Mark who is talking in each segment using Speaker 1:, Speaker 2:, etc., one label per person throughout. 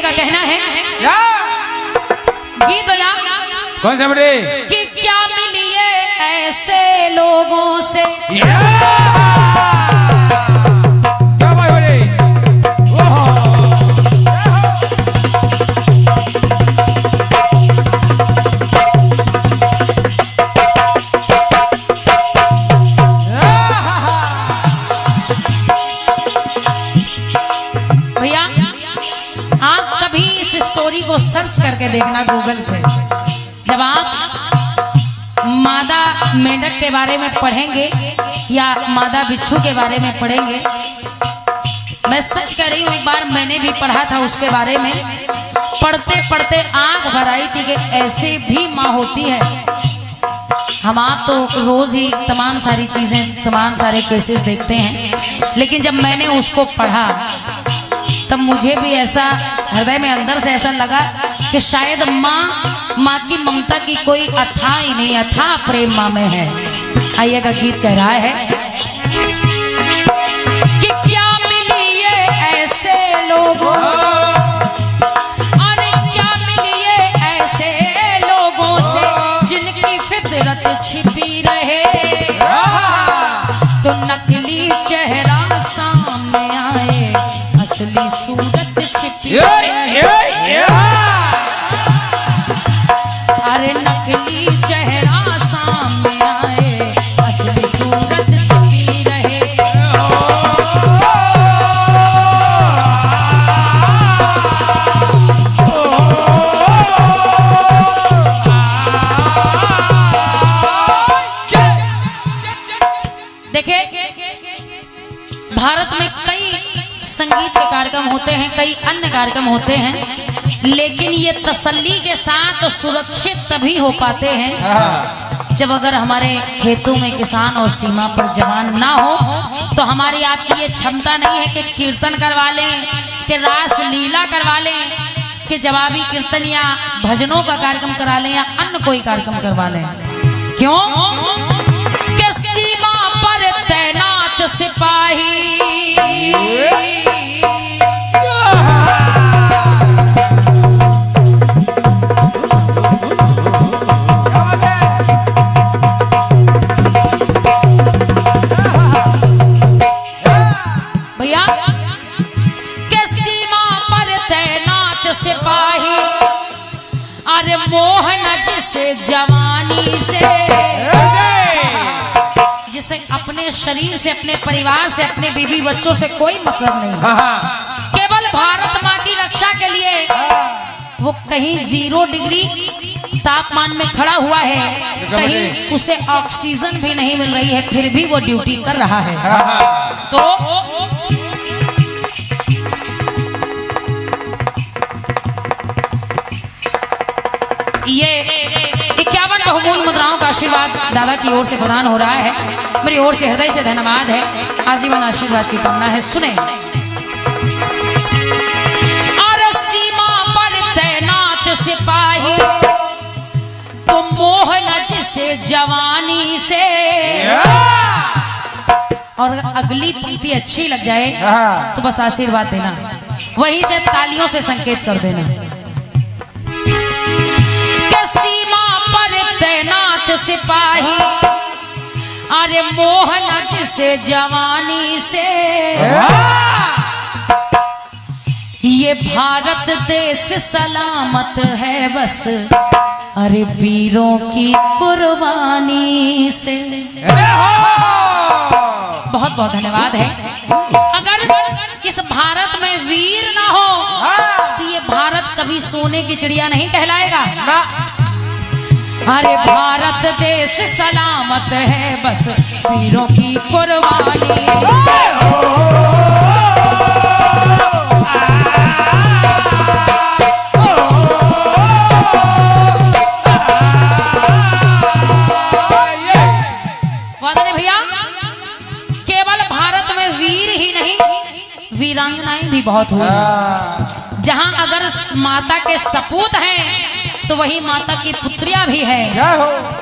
Speaker 1: आइएगा, कहना है गीत बजा।
Speaker 2: कौन सा बेटे?
Speaker 1: कि क्या मिलिए ऐसे लोगों से।
Speaker 2: क्या भाई बेटे?
Speaker 1: भैया आप कभी इस स्टोरी को सर्च करके देखना गूगल पे। जब आप मादा मेंढक के बारे में पढ़ेंगे या मादा बिच्छू के बारे में पढ़ेंगे, मैं सच कह रही हूँ, एक बार मैंने भी पढ़ा था उसके बारे में। पढ़ते पढ़ते आंख भर आई थी कि ऐसे भी माँ होती है। हम आप तो रोज ही तमाम सारी चीजें, तमाम सारे केसेस देखते हैं, लेकिन जब मैंने उसको पढ़ा तब मुझे भी ऐसा हृदय में अंदर से ऐसा लगा कि शायद माँ की ममता की कोई अथाह ही नहीं, अथाह प्रेम माँ में है। आइएगा, गीत कह रहा है कि क्या मिली ये ऐसे लोगों से, अरे क्या मिली ये ऐसे लोगों से जिनकी फितरत छिपी रहे, तो नकली चेहरा सामने आए, असली सूरत छिपी रहे। अरे नकली चेहरा सामने आए, असली सूरत छिपी रहे। देखिए, भारत में कई संगीत के कार्यक्रम होते हैं, कई अन्य कार्यक्रम होते हैं, लेकिन ये तसल्ली के साथ सुरक्षित तभी हो पाते हैं जब अगर हमारे खेतों में किसान और सीमा पर जवान ना हो, तो हमारी आपकी ये क्षमता नहीं है कि कीर्तन करवा लें, कि रास लीला करवा लें, कि जवाबी कीर्तन या भजनों का कार्यक्रम करा लें या अन्य कोई कार्यक्रम करवा लें। क्यों? कि सीमा पर तैनात सिपाही भैया, के सीमा पर तैनात सिपाही, अरे मोहन जिसे जवानी से, जिसे अपने शरीर से, अपने परिवार से, अपने बीवी बच्चों से कोई मतलब नहीं, केवल भारत माँ की रक्षा के लिए वो कहीं 0 डिग्री तापमान में खड़ा हुआ है, कहीं उसे ऑक्सीजन भी नहीं मिल रही है, फिर भी वो ड्यूटी कर रहा है। तो ये 51 बहुमूल्य मुद्राओं का आशीर्वाद दादा की ओर से प्रदान हो रहा है। मेरी ओर से हृदय से धन्यवाद है, आजीवन आशीर्वाद की कामना है। सुने, और सीमा पर तैनात सिपाही, तो मोहन जिसे जवानी से, और अगली पंक्ति अच्छी लग जाए तो बस आशीर्वाद देना, वहीं से तालियों से संकेत कर देना। सीमा पर तैनात सिपाही, अरे मोहन जिसे जवानी से, ये भारत देश सलामत है बस, अरे वीरों की कुर्बानी से। बहुत बहुत धन्यवाद है। अगर इस भारत में वीर ना हो तो ये भारत कभी सोने की चिड़िया नहीं कहलाएगा। अरे भारत देश सलामत है बस वीरों की कुर्बानी। वादने भैया, केवल भारत में वीर ही नहीं, वीरांगनाएं भी बहुत हुई। जहां अगर माता के सपूत हैं तो वही माता की पुत्रियां भी हैं।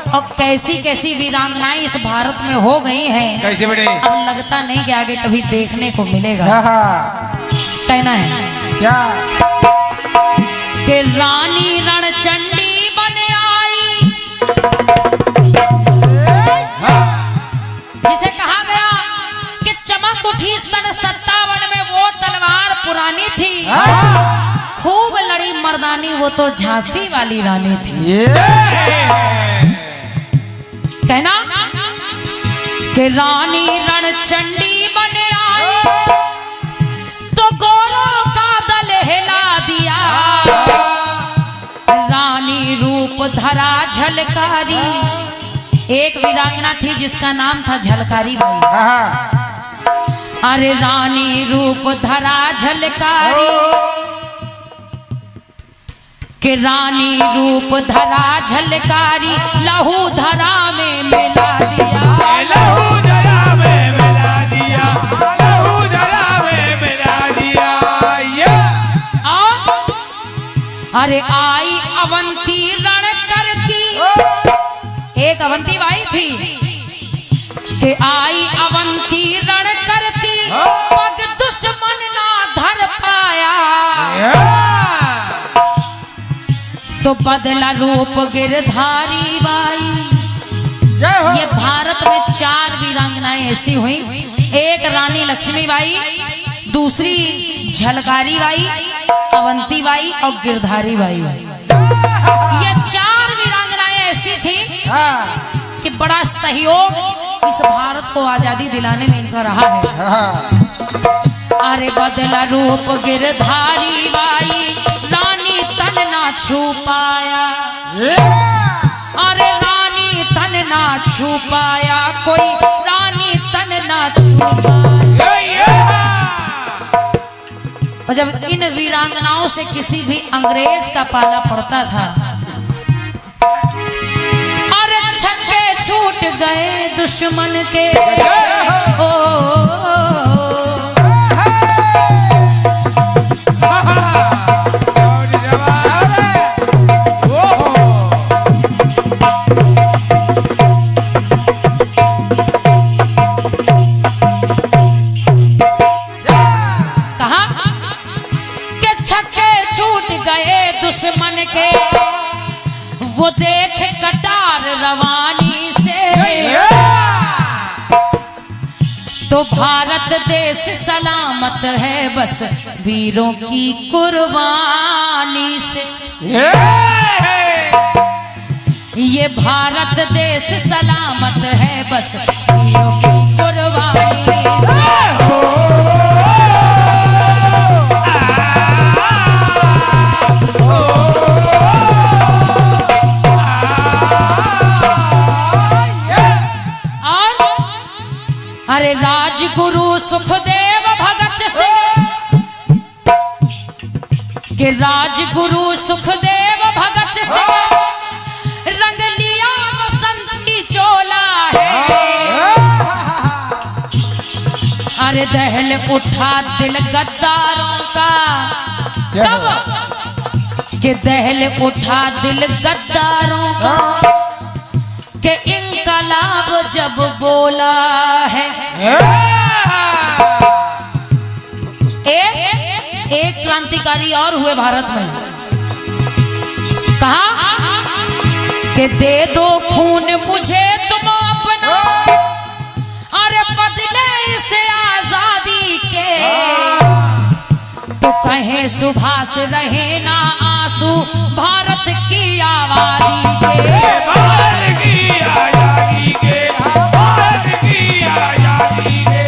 Speaker 1: और कैसी कैसी वीरांगनाएं इस भारत में हो गई हैं,
Speaker 2: कैसे बेटे?
Speaker 1: अब लगता नहीं कि आगे कभी देखने को मिलेगा। कहना है
Speaker 3: क्या?
Speaker 1: कि रानी रणचंडी बन आई, जिसे कहा गया कि चमक उठी सन 57 में वो तलवार पुरानी थी, खूब लड़ी मर्दानी वो तो झांसी वाली रानी थी। कहना कि रानी रणचंडी बन आई तो गोरों का दल हिला दिया, रानी रूप धरा झलकारी। एक वीरांगना थी जिसका नाम था झलकारी बाई। अरे रानी रूप धरा झलकारी, कि रानी रूप धरा झलकारी लहू धरा में मिला दिया,
Speaker 2: लहू धरा में मिला दिया, लहू धरा में मिला दिया।
Speaker 1: अरे आई अवंती रण करती, एक अवंती बाई थी कि आई अवंती रण करती, पग दुश्मन ना धर पाया, तो बदला रूप गिरधारी बाई। ये भारत में 4 वीरांगनाएं ऐसी हुई, एक रानी लक्ष्मीबाई, दूसरी झलकारी बाई, अवंती बाई और गिरधारी बाई। ये 4 वीरांगनाएं ऐसी थी कि बड़ा सहयोग इस भारत को आजादी दिलाने में इनका रहा है। अरे बदला रूप गिरधारी बाई, रानी तन ना छू पाया, अरे रानी तन ना छू पाया, कोई रानी तन ना छू पाया। और जब इन वीरांगनाओं से किसी भी अंग्रेज का पाला पड़ता था, अरे छक्के छूट गए दुश्मन के, दुश्मन के वो देख कटार रवानी से, तो भारत देश सलामत है बस वीरों की कुर्बानी से। ये भारत देश सलामत है बस वीरों की कुर्बानी से। अरे राजगुरु सुखदेव भगत सिंह, के राजगुरु सुखदेव भगत सिंह, रंग लिया बसंती चोला है। अरे दहल उठा दिल गद्दारों का, कब के दहल उठा दिल गद्दारों का, के इंकलाब जब बोला है। एक क्रांतिकारी और हुए भारत में, कहा कि दे दो खून मुझे तुम अपना, अरे बदले इसे आजादी के, तो कहे सुभाष रहे ना आंसू भारत की आबादी के,
Speaker 2: भारत की आजादी के, भारत की आजादी के।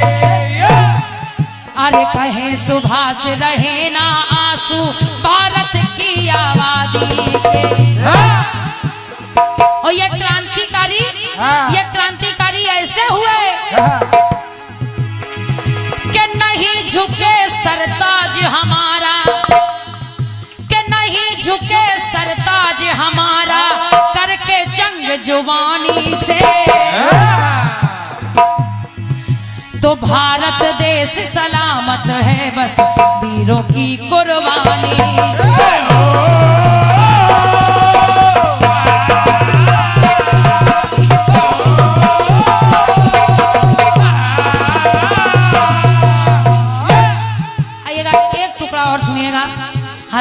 Speaker 1: अरे कहे सुभाष रहे ना आंसू भारत की आबादी के। और ये क्रांतिकारी ऐसे हुए कि नहीं झुके सरताज हमारा, कि नहीं झुके सरताज हमारा, करके जंग जुबानी से, तो भारत देश सलामत है बस वीरों की कुर्बानी से।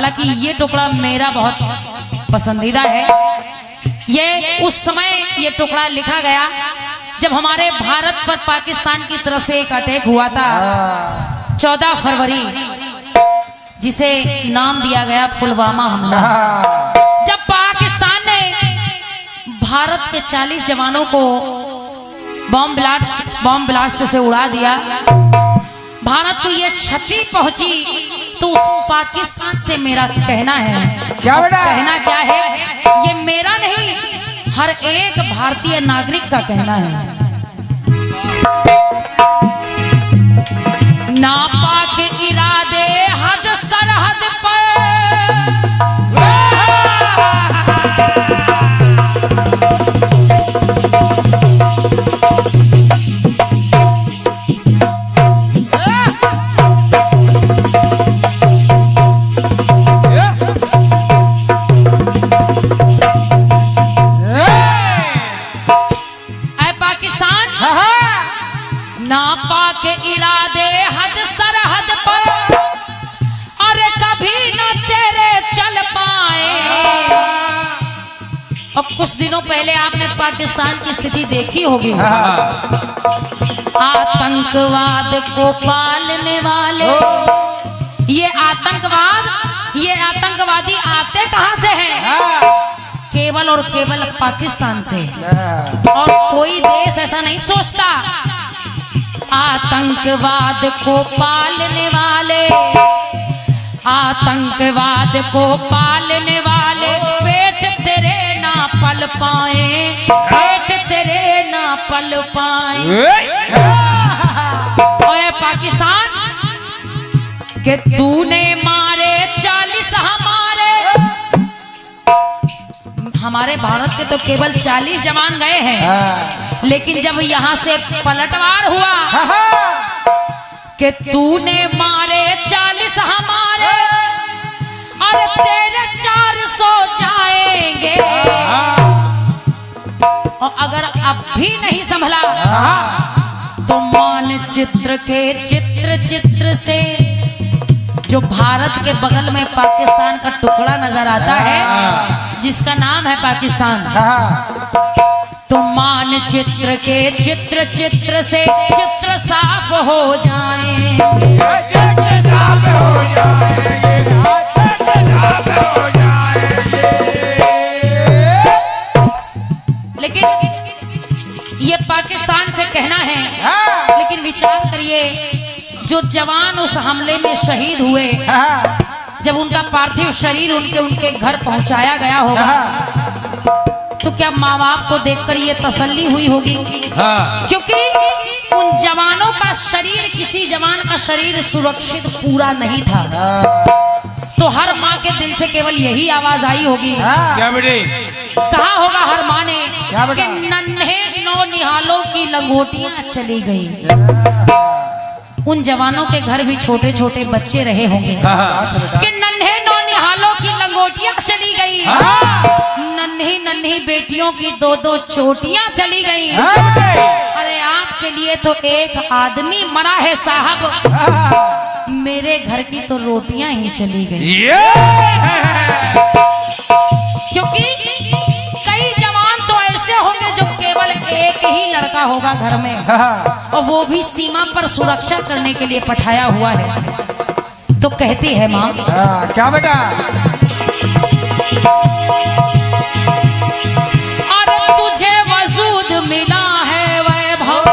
Speaker 1: हालांकि ये टुकड़ा मेरा बहुत पसंदीदा है। ये उस समय ये टुकड़ा लिखा गया जब हमारे भारत पर पाकिस्तान की तरफ से एक अटैक हुआ था 14 फरवरी, जिसे नाम दिया गया पुलवामा हमला। जब पाकिस्तान ने भारत के 40 जवानों को बॉम्ब ब्लास्ट से उड़ा दिया, भारत को ये क्षति पहुंची, तो उस पाकिस्तान से मेरा कहना है,
Speaker 3: क्या बेटा?
Speaker 1: कहना क्या है, ये मेरा नहीं, हर एक भारतीय नागरिक का कहना है। नापाक इरादे हद सरहद पर, नापाक इरादे हद सरहद पर, अरे कभी न तेरे चल पाए। और कुछ दिनों पहले आपने पाकिस्तान की स्थिति देखी होगी। आतंकवाद को पालने वाले, ये आतंकवादी आते कहां से हैं? केवल और केवल पाकिस्तान से। और कोई देश ऐसा नहीं सोचता। आतंकवाद को पालने वाले, आतंकवाद को पालने वाले, पेट तेरे ना पल पाए, पेट तेरे ना पल पाए। ओए पाकिस्तान के तूने मारे 40 हमारे भारत के तो केवल 40 जवान गए हैं, लेकिन जब यहाँ से पलटवार हुआ कि तूने मारे 40 हमारे, अरे तेरे 400 जाएंगे। और अगर अब भी नहीं संभला तो मानचित्र के चित्र से जो भारत के बगल में पाकिस्तान का टुकड़ा नजर आता है, जिसका नाम है पाकिस्तान, तो मानचित्र के चित्र से चित्र साफ हो जाएंगे, चित्र साफ हो जाएंगे, चित्र साफ हो जाएंगे। लेकिन ये पाकिस्तान से कहना है, लेकिन विचार करिए, जो जवान उस हमले में शहीद हुए, जब उनका पार्थिव शरीर उनके घर पहुंचाया गया होगा, तो क्या माँ बाप को देखकर ये तसल्ली हुई होगी? क्योंकि उन जवानों का शरीर, किसी जवान का शरीर सुरक्षित पूरा नहीं था, तो हर माँ के दिल से केवल यही आवाज आई होगी,
Speaker 2: क्या बेटे?
Speaker 1: कहा होगा हर माँ ने कि नन्हे नौनिहालों की लंगोटियां चली गई। उन जवानों के घर भी छोटे छोटे बच्चे रहे होंगे कि नन्हे नौनिहालों की लंगोटियां चली गई, नन्ही नन्ही बेटियों की 2-2 चोटियां चली गई। अरे आपके लिए तो एक आदमी मरा है साहब, मेरे घर की तो रोटियां ही चली गई। क्योंकि कई जवान तो ऐसे होंगे जो केवल एक ही लड़का होगा घर में, और वो भी सीमा पर सुरक्षा करने के लिए पठाया हुआ है। तो कहती है माँ,
Speaker 3: क्या बेटा?
Speaker 1: अरे तुझे वजूद मिला है वैभव,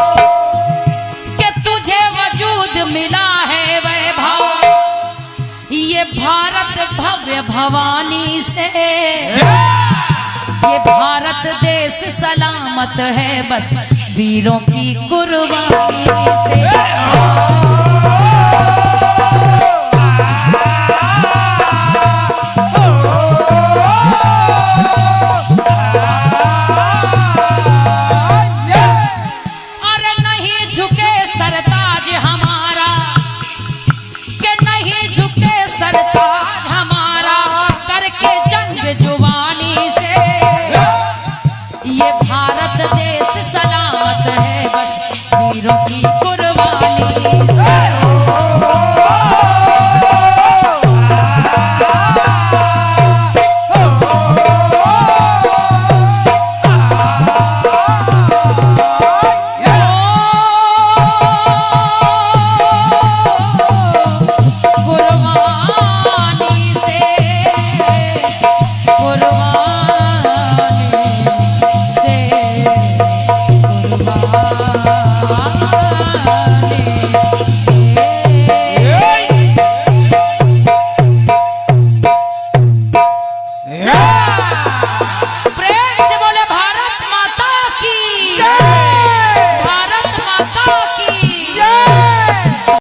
Speaker 1: कि तुझे वजूद मिला है वैभव, ये भारत भव्य भवानी से, ये भारत देश सलामत है बस वीरों की कुर्बानी से। अरे नहीं झुके सरताज हमारा, कि नहीं झुके सरताज हमारा, करके जंग जुबानी से, ये भारत देश सलामत है बस वीरों की कुर्बानी से। कुर्बान